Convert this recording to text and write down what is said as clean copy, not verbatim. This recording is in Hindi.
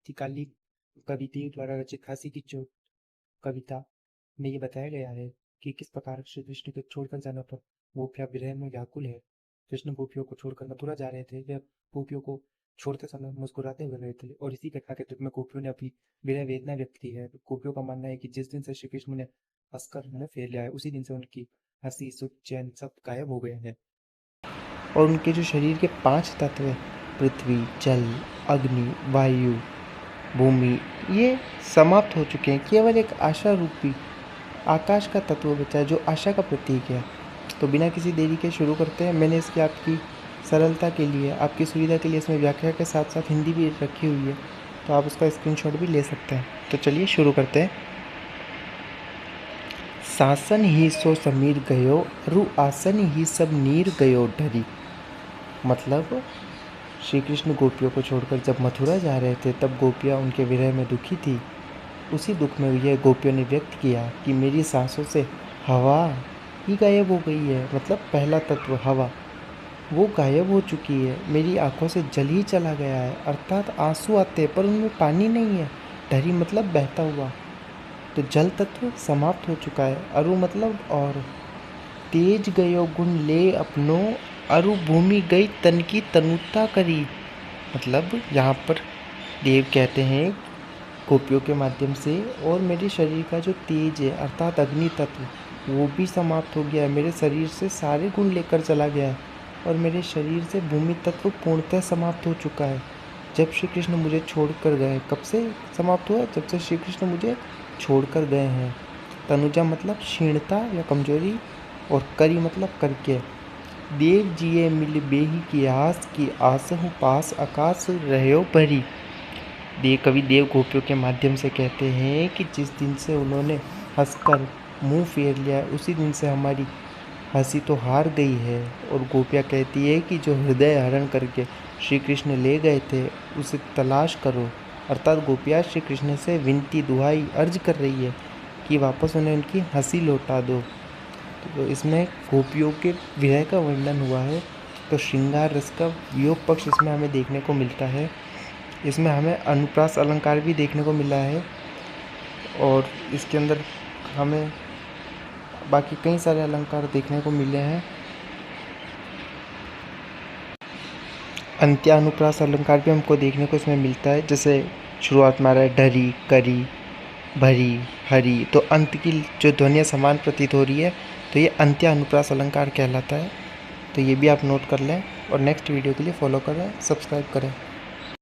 आदिकालीन कवियों द्वारा रचित फांसी की चोट कविता में ये बताया गया है कि किस प्रकार श्री कृष्ण के छोड़कर जाने पर गोपियाँ विरह में व्याकुल है। कृष्ण गोपियों को छोड़कर मथुरा जा रहे थे। वे गोपियों को छोड़ते समय मुस्कुराते हुए रहे थे और इसी घटना के दुख में गोपियों ने अपनी विरह वेदना व्यक्त की है। गोपियों का मानना है कि जिस दिन से श्री कृष्ण ने हंसकर मुंह फेर लिया है, उसी दिन से उनकी हंसी सुख चैन सब गायब हो गए हैं और उनके जो शरीर के 5 तत्व हैं, पृथ्वी, जल, अग्नि, वायु, भूमि, ये समाप्त हो चुके हैं। केवल एक आशा रूपी आकाश का तत्व बचा है जो आशा का प्रतीक है। तो बिना किसी देरी के शुरू करते हैं। मैंने इसकी आपकी सरलता के लिए, आपकी सुविधा के लिए इसमें व्याख्या के साथ साथ हिंदी भी रखी हुई है, तो आप उसका स्क्रीनशॉट भी ले सकते हैं। तो चलिए शुरू करते हैं। सासन ही सो समीर गयो, रु आसन ही सब नीर गयो ढरी। मतलब श्री कृष्ण गोपियों को छोड़कर जब मथुरा जा रहे थे तब गोपियाँ उनके विरह में दुखी थी। उसी दुख में यह गोपियों ने व्यक्त किया कि मेरी सांसों से हवा ही गायब हो गई है। मतलब पहला तत्व हवा वो गायब हो चुकी है। मेरी आंखों से जल ही चला गया है, अर्थात आंसू आते हैं पर उनमें पानी नहीं है। ढरी मतलब बहता हुआ। तो जल तत्व समाप्त हो चुका है। अरु मतलब और। तेज गयो गुण ले अपनो, अरु भूमि गई तन की तनुता करी। मतलब यहाँ पर देव कहते हैं गोपियों के माध्यम से, और मेरे शरीर का जो तेज है अर्थात अग्नि तत्व वो भी समाप्त हो गया है। मेरे शरीर से सारे गुण लेकर चला गया है और मेरे शरीर से भूमि तत्व पूर्णतः समाप्त हो चुका है। जब श्री कृष्ण मुझे छोड़कर गए, कब से समाप्त हुआ? जब से श्री कृष्ण मुझे छोड़कर गए हैं। तनुजा मतलब क्षीणता या कमजोरी, और करी मतलब करके। देव जिये मिल बेही की आस हूँ पास आकाश रहो भरी। कवि देव गोपियों के माध्यम से कहते हैं कि जिस दिन से उन्होंने हंसकर मुंह फेर लिया है, उसी दिन से हमारी हंसी तो हार गई है। और गोपियाँ कहती है कि जो हृदय हरण करके श्री कृष्ण ले गए थे उसे तलाश करो। अर्थात गोपियाँ श्री कृष्ण से विनती दुहाई अर्ज कर रही है कि वापस उन्हें उनकी हंसी लौटा दो। तो इसमें गोपियों के विरह का वर्णन हुआ है। तो श्रृंगार रस का वियोग पक्ष इसमें हमें देखने को मिलता है। इसमें हमें अनुप्रास अलंकार भी देखने को मिला है और इसके अंदर हमें बाकी कई सारे अलंकार देखने को मिले हैं। अंत्यानुप्रास अलंकार भी हमको देखने को इसमें मिलता है। जैसे शुरुआत में आ रहा है ढरी, करी, भरी, हरी, तो अंत की जो ध्वनियाँ समान प्रतीत हो रही है, तो ये अंत्यानुप्रास अलंकार कहलाता है। तो ये भी आप नोट कर लें और नेक्स्ट वीडियो के लिए फॉलो करें, सब्सक्राइब करें।